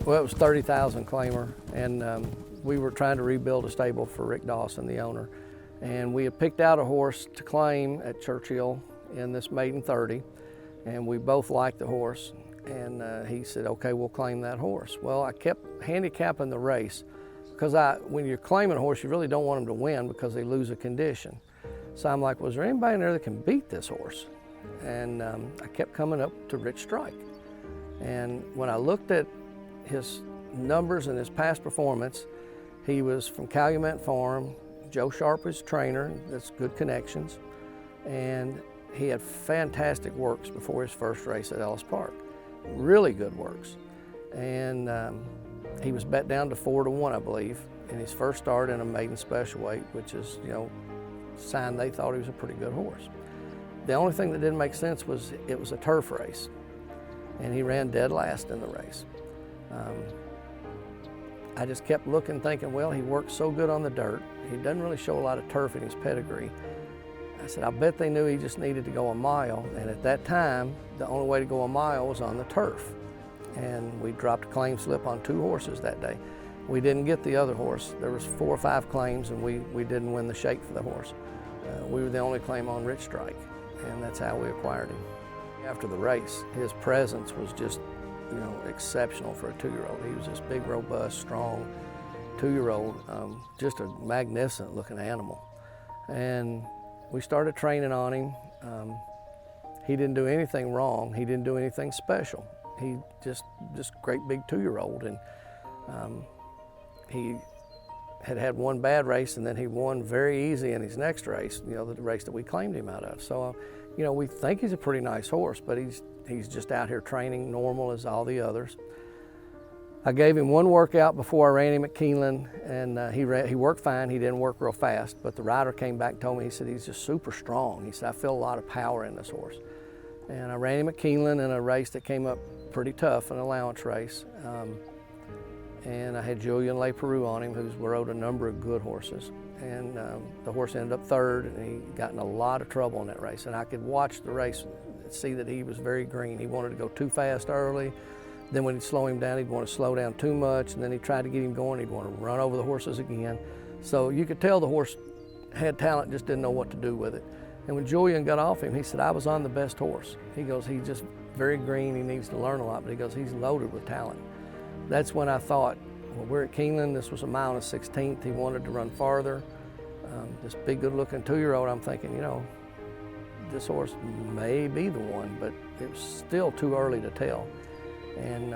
Well, it was 30,000 claimer, and we were trying to rebuild a stable for Rick Dawson, the owner. And we had picked out a horse to claim at Churchill in this maiden 30, and we both liked the horse. And he said, okay, we'll claim that horse. Well, I kept handicapping the race because when you're claiming a horse, you really don't want them to win because they lose a condition. So I'm like, was there anybody in there that can beat this horse? And I kept coming up to Rich Strike. And when I looked at his numbers and his past performance, he was from Calumet Farm. Joe Sharp was trainer, that's good connections. And he had fantastic works before his first race at Ellis Park. Really good works. And he was bet down to 4-1, I believe, in his first start in a maiden special weight, which is, sign they thought he was a pretty good horse. The only thing that didn't make sense was it was a turf race, and he ran dead last in the race. I just kept looking, thinking, well, he worked so good on the dirt. He doesn't really show a lot of turf in his pedigree. I said, I bet they knew he just needed to go a mile, and at that time, the only way to go a mile was on the turf. And we dropped a claim slip on 2 horses that day. We didn't get the other horse. There was 4 or 5 claims, and we didn't win the shake for the horse. We were the only claim on Rich Strike, and that's how we acquired him. After the race, his presence was just, exceptional for a 2-year-old. He was this big, robust, strong 2-year-old, just a magnificent looking animal. And we started training on him. He didn't do anything wrong. He didn't do anything special. He just great big 2-year-old. And he had one bad race, and then he won very easy in his next race, the race that we claimed him out of. So, we think he's a pretty nice horse, but he's just out here training normal as all the others. I gave him one workout before I ran him at Keeneland, and he worked fine. He didn't work real fast, but the rider came back and told me, he said, he's just super strong. He said, I feel a lot of power in this horse. And I ran him at Keeneland in a race that came up pretty tough, an allowance race. And I had Julian LePeroux on him, who's rode a number of good horses. And the horse ended up 3rd, and he got in a lot of trouble in that race. And I could watch the race and see that he was very green. He wanted to go too fast early. Then when he'd slow him down, he'd want to slow down too much. And then he tried to get him going, he'd want to run over the horses again. So you could tell the horse had talent, just didn't know what to do with it. And when Julian got off him, he said, I was on the best horse. He goes, he's just very green, he needs to learn a lot, but he goes, he's loaded with talent. That's when I thought, well, we're at Keeneland, this was a mile and a 16th, he wanted to run farther. This big, good-looking 2-year-old, I'm thinking, this horse may be the one, but it was still too early to tell. And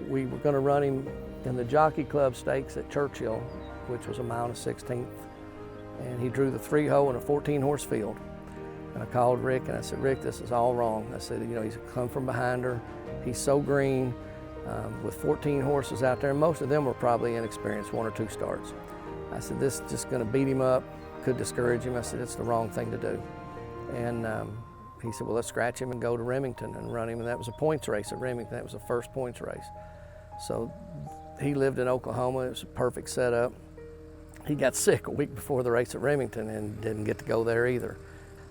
we were going to run him in the Jockey Club Stakes at Churchill, which was a mile and a 16th. And he drew the 3-hole in a 14-horse field. And I called Rick and I said, Rick, this is all wrong. I said, he's come from behind her. He's so green with 14 horses out there, and most of them were probably inexperienced, 1 or 2 starts. I said, this is just going to beat him up, could discourage him. I said, it's the wrong thing to do. And he said, well, let's scratch him and go to Remington and run him. And that was a points race at Remington. That was the first points race. So he lived in Oklahoma. It was a perfect setup. He got sick a week before the race at Remington and didn't get to go there either.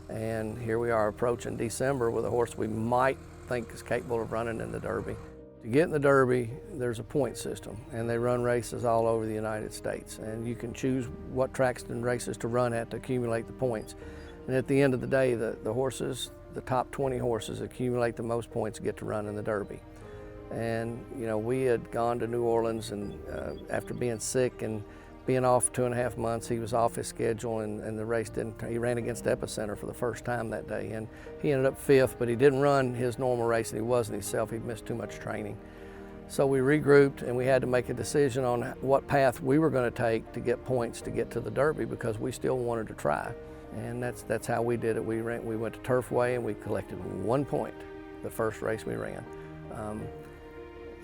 And here we are approaching December with a horse we might think is capable of running in the Derby. To get in the Derby, there's a point system, and they run races all over the United States. And you can choose what tracks and races to run at to accumulate the points. And at the end of the day, the horses, the top 20 horses accumulate the most points get to run in the Derby. And we had gone to New Orleans, and after being sick and being off 2.5 months, he was off his schedule, and the race he ran against Epicenter for the first time that day. And he ended up 5th, but he didn't run his normal race, and he wasn't himself. He'd missed too much training. So we regrouped, and we had to make a decision on what path we were going to take to get points to get to the Derby, because we still wanted to try. And that's how we did it. We went to Turfway, and we collected 1 point the first race we ran.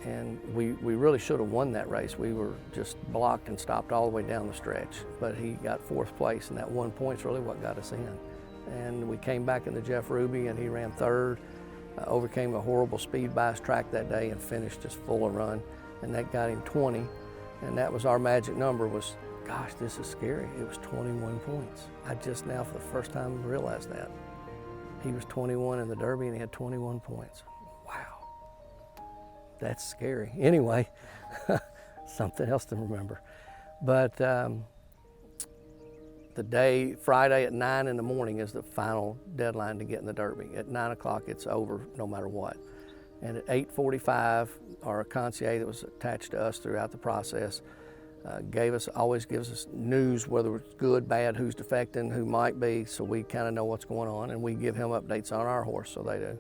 And we really should have won that race. We were just blocked and stopped all the way down the stretch. But he got 4th place, and that 1 point's really what got us in. And we came back in the Jeff Ruby, and he ran 3rd, overcame a horrible speed bias track that day, and finished just full of run. And that got him 20. And that was our magic number was, gosh, this is scary. It was 21 points. I just now for the first time realized that. He was 21 in the Derby and he had 21 points. Wow, that's scary. Anyway, something else to remember. But the day, Friday at 9 in the morning is the final deadline to get in the Derby. At 9 o'clock, it's over no matter what. And at 8:45, our concierge that was attached to us throughout the process always gives us news, whether it's good, bad, who's defecting, who might be, so we kind of know what's going on, and we give him updates on our horse, so they do.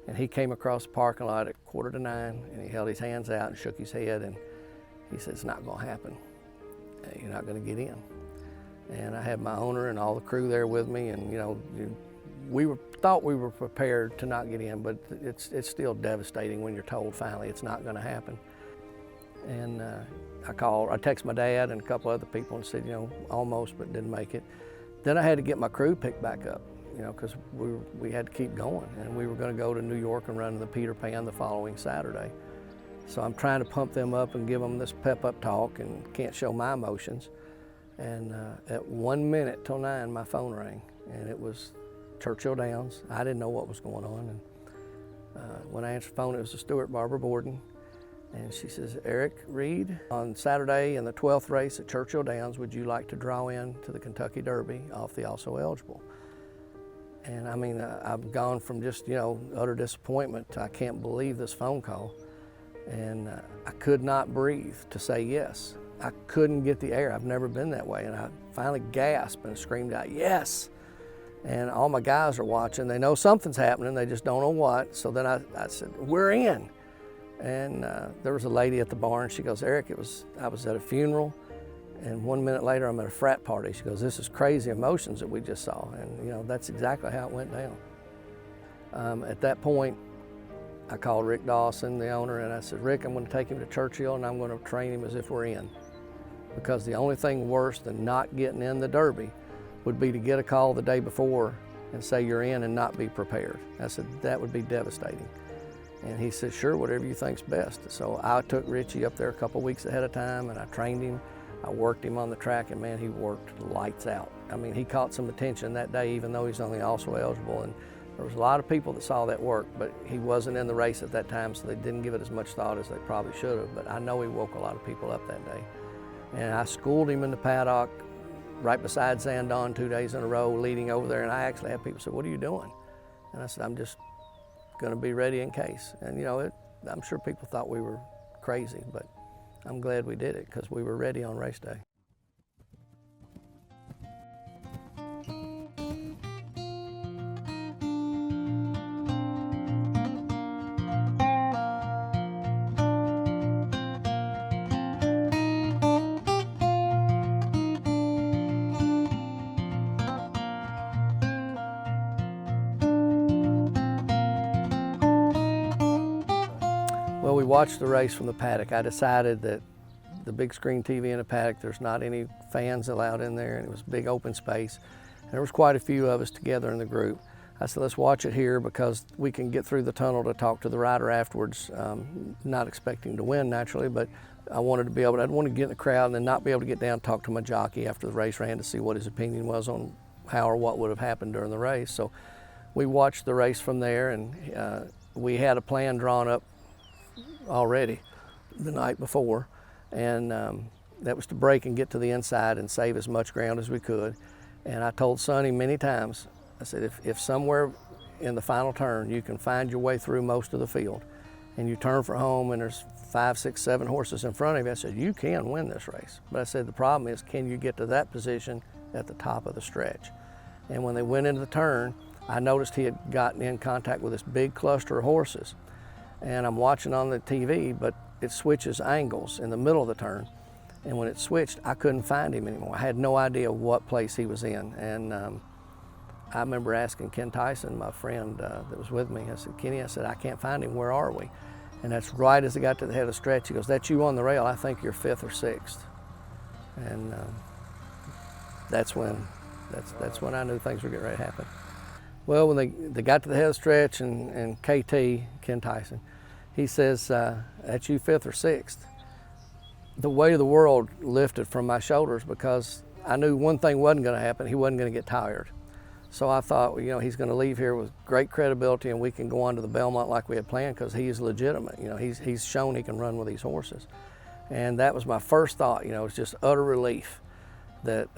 And he came across the parking lot at 8:45, and he held his hands out and shook his head, and he said, it's not gonna happen. You're not gonna get in. And I had my owner and all the crew there with me, and thought we were prepared to not get in, but it's still devastating when you're told finally it's not gonna happen. And I texted my dad and a couple other people and said, almost, but didn't make it. Then I had to get my crew picked back up, because we had to keep going, and we were going to go to New York and run to the Peter Pan the following Saturday. So I'm trying to pump them up and give them this pep up talk and can't show my emotions. And at 1 minute till 9, my phone rang, and it was Churchill Downs. I didn't know what was going on, and when I answered the phone, it was the steward, Barbara Borden. And she says, Eric Reed, on Saturday in the 12th race at Churchill Downs, would you like to draw in to the Kentucky Derby off the also eligible? And I mean, I've gone from just, utter disappointment to I can't believe this phone call. And I could not breathe to say yes. I couldn't get the air. I've never been that way. And I finally gasped and screamed out, yes. And all my guys are watching. They know something's happening. They just don't know what. So then I said, we're in. And there was a lady at the barn. She goes, Eric, I was at a funeral, and 1 minute later I'm at a frat party. She goes, this is crazy emotions that we just saw. And that's exactly how it went down. At that point, I called Rick Dawson, the owner, and I said, Rick, I'm going to take him to Churchill and I'm going to train him as if we're in. Because the only thing worse than not getting in the Derby would be to get a call the day before and say you're in and not be prepared. I said, that would be devastating. And he said, sure, whatever you think's best. So I took Richie up there a couple weeks ahead of time, and I trained him. I worked him on the track, and man, he worked lights out. I mean, he caught some attention that day, even though he's only also eligible. And there was a lot of people that saw that work, but he wasn't in the race at that time, so they didn't give it as much thought as they probably should have. But I know he woke a lot of people up that day. And I schooled him in the paddock right beside Zandon 2 days in a row, leading over there. And I actually had people say, what are you doing? And I said, I'm just going to be ready in case. And I'm sure people thought we were crazy, but I'm glad we did it because we were ready on race day. Well, we watched the race from the paddock. I decided that the big screen TV in the paddock, there's not any fans allowed in there, and it was big open space. And there was quite a few of us together in the group. I said, let's watch it here because we can get through the tunnel to talk to the rider afterwards, not expecting to win naturally, but I wanted to be able to, I'd want to get in the crowd and then not be able to get down and talk to my jockey after the race ran to see what his opinion was on how or what would have happened during the race. So we watched the race from there, and we had a plan drawn up already the night before, and that was to break and get to the inside and save as much ground as we could. And I told Sonny many times, I said, if somewhere in the final turn you can find your way through most of the field and you turn for home and there's 5, 6, 7 horses in front of you, I said, you can win this race. But I said, the problem is, can you get to that position at the top of the stretch? And when they went into the turn, I noticed he had gotten in contact with this big cluster of horses. And I'm watching on the TV, but it switches angles in the middle of the turn. And when it switched, I couldn't find him anymore. I had no idea what place he was in. And I remember asking Ken Tyson, my friend that was with me, I said, Kenny, I said, I can't find him, where are we? And that's right as I got to the head of the stretch, he goes, that's you on the rail, I think you're 5th or 6th. And that's when I knew things were getting ready to happen. Well, when they got to the head of the stretch and KT, Ken Tyson, he says, that's you 5th or 6th. the weight of the world lifted from my shoulders, because I knew one thing wasn't going to happen. He wasn't going to get tired. So I thought, well, you know, he's going to leave here with great credibility, and we can go on to the Belmont like we had planned, because he is legitimate. You know, he's shown he can run with these horses. And that was my first thought. You know, it's just utter relief that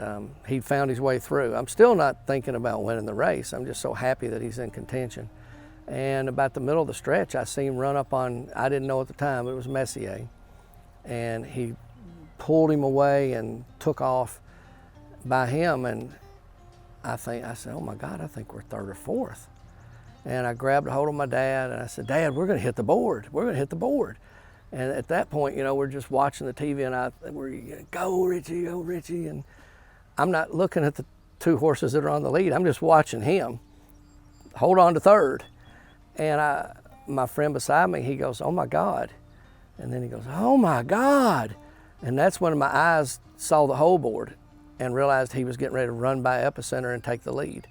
he found his way through. I'm still not thinking about winning the race. I'm just so happy that he's in contention. And about the middle of the stretch, I seen him run up on, I didn't know at the time, but it was Messier. And he pulled him away and took off by him. And I said, oh my God, I think we're third or fourth. And I grabbed a hold of my dad and I said, Dad, we're gonna hit the board. We're gonna hit the board. And at that point, you know, we're just watching the TV, and we're go Richie. And I'm not looking at the two horses that are on the lead. I'm just watching him hold on to third. And my friend beside me, he goes, oh my God. And then he goes, oh my God. And that's when my eyes saw the whole board and realized he was getting ready to run by Epicenter and take the lead.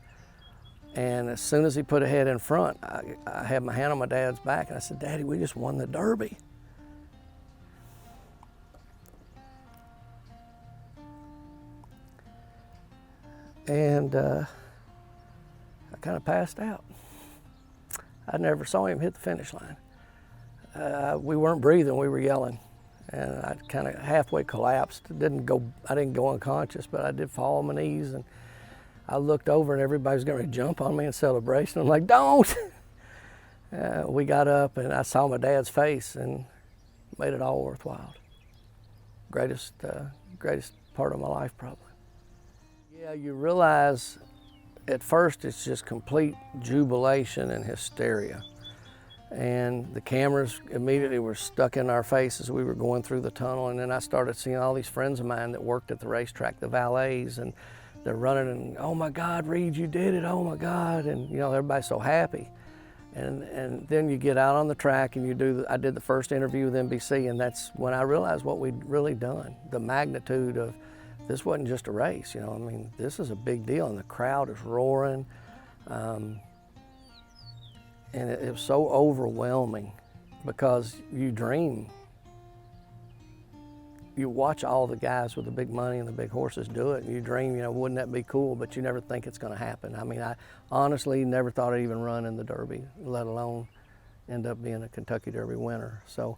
And as soon as he put a head in front, I had my hand on my dad's back and I said, Daddy, we just won the Derby. And I kind of passed out. I never saw him hit the finish line. We weren't breathing, we were yelling. And I kind of halfway collapsed. I didn't go unconscious, but I did fall on my knees. And I looked over and everybody was going to jump on me in celebration. I'm like, don't! We got up and I saw my dad's face and made it all worthwhile. Greatest part of my life, probably. Yeah, you realize at first it's just complete jubilation and hysteria. And the cameras immediately were stuck in our faces as we were going through the tunnel. And then I started seeing all these friends of mine that worked at the racetrack, the valets, and they're running and, oh my God, Reed, you did it, oh my God. And you know, everybody's so happy. And then you get out on the track and I did the first interview with NBC, and that's when I realized what we'd really done, the magnitude of, this wasn't just a race, you know, I mean, this is a big deal, and the crowd is roaring. And it was so overwhelming, because you dream. You watch all the guys with the big money and the big horses do it, and you dream, you know, wouldn't that be cool? But you never think it's going to happen. I mean, I honestly never thought I'd even run in the Derby, let alone end up being a Kentucky Derby winner. So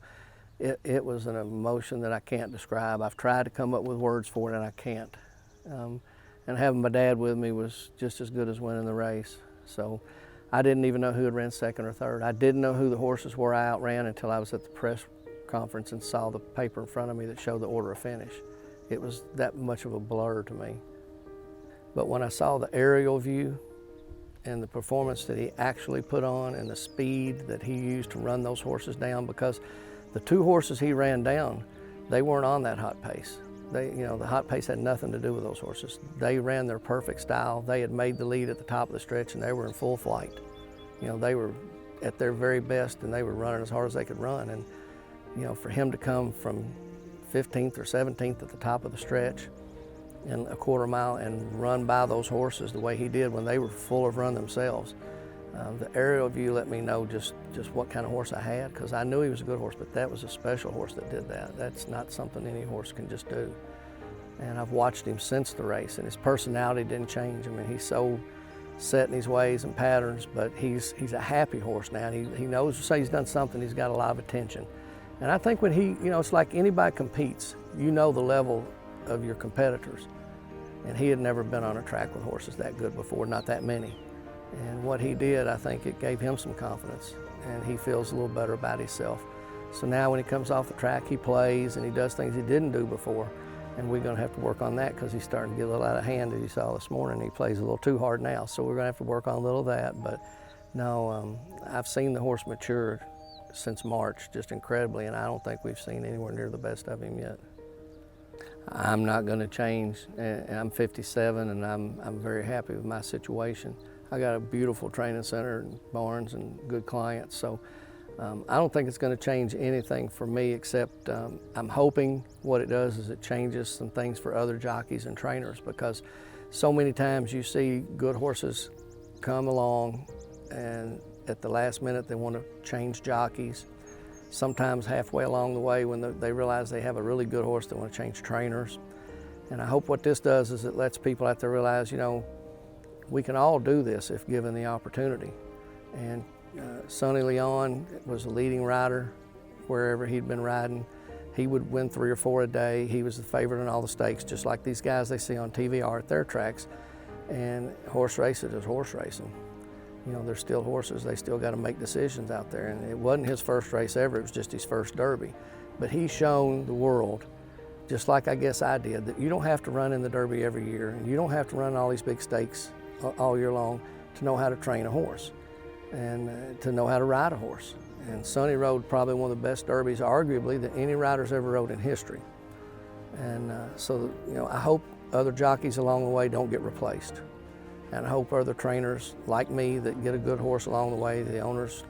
it was an emotion that I can't describe. I've tried to come up with words for it, and I can't. And having my dad with me was just as good as winning the race. So I didn't even know who had ran second or third. I didn't know who the horses were I outran until I was at the press conference and saw the paper in front of me that showed the order of finish. It was that much of a blur to me. But when I saw the aerial view and the performance that he actually put on and the speed that he used to run those horses down, because the two horses he ran down, they weren't on that hot pace. The hot pace had nothing to do with those horses. They ran their perfect style. They had made the lead at the top of the stretch, and they were in full flight. You know, they were at their very best, and they were running as hard as they could run. And you know, for him to come from 15th or 17th at the top of the stretch in a quarter mile and run by those horses the way he did when they were full of run themselves, the aerial view let me know just what kind of horse I had, because I knew he was a good horse, but that was a special horse that did that. That's not something any horse can just do. And I've watched him since the race, and his personality didn't change. I mean, he's so set in his ways and patterns, but he's a happy horse now. He knows, say he's done something, he's got a lot of attention. And I think when it's like anybody competes, you know the level of your competitors. And he had never been on a track with horses that good before, not that many. And what he did, I think it gave him some confidence, and he feels a little better about himself. So now when he comes off the track, he plays and he does things he didn't do before. And we're going to have to work on that, because he's starting to get a little out of hand, as you saw this morning. He plays a little too hard now, so we're going to have to work on a little of that. But no, I've seen the horse mature since March, just incredibly, and I don't think we've seen anywhere near the best of him yet. I'm not going to change. I'm 57, and I'm very happy with my situation. I got a beautiful training center and barns and good clients, so I don't think it's going to change anything for me, except I'm hoping what it does is it changes some things for other jockeys and trainers, because so many times you see good horses come along and at the last minute they want to change jockeys. sometimes halfway along the way when they realize they have a really good horse, they want to change trainers. And I hope what this does is it lets people out there realize, you know, we can all do this if given the opportunity. And Sonny Leon was a leading rider wherever he'd been riding. He would win 3 or 4 a day. He was the favorite in all the stakes, just like these guys they see on TV are at their tracks. And horse racing is horse racing. You know, they're still horses. They still got to make decisions out there. And it wasn't his first race ever. It was just his first Derby. But he's shown the world, just like I guess I did, that you don't have to run in the Derby every year, and you don't have to run all these big stakes all year long to know how to train a horse and to know how to ride a horse. And Sonny rode probably one of the best Derbies, arguably, that any rider's ever rode in history. And so, you know, I hope other jockeys along the way don't get replaced. And I hope other trainers like me that get a good horse along the way, the owners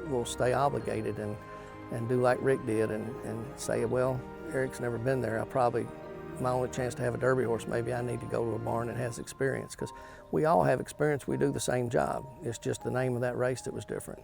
will stay obligated and do like Rick did and say, well, Eric's never been there. My only chance to have a Derby horse, maybe I need to go to a barn that has experience, because we all have experience. We do the same job. It's just the name of that race that was different.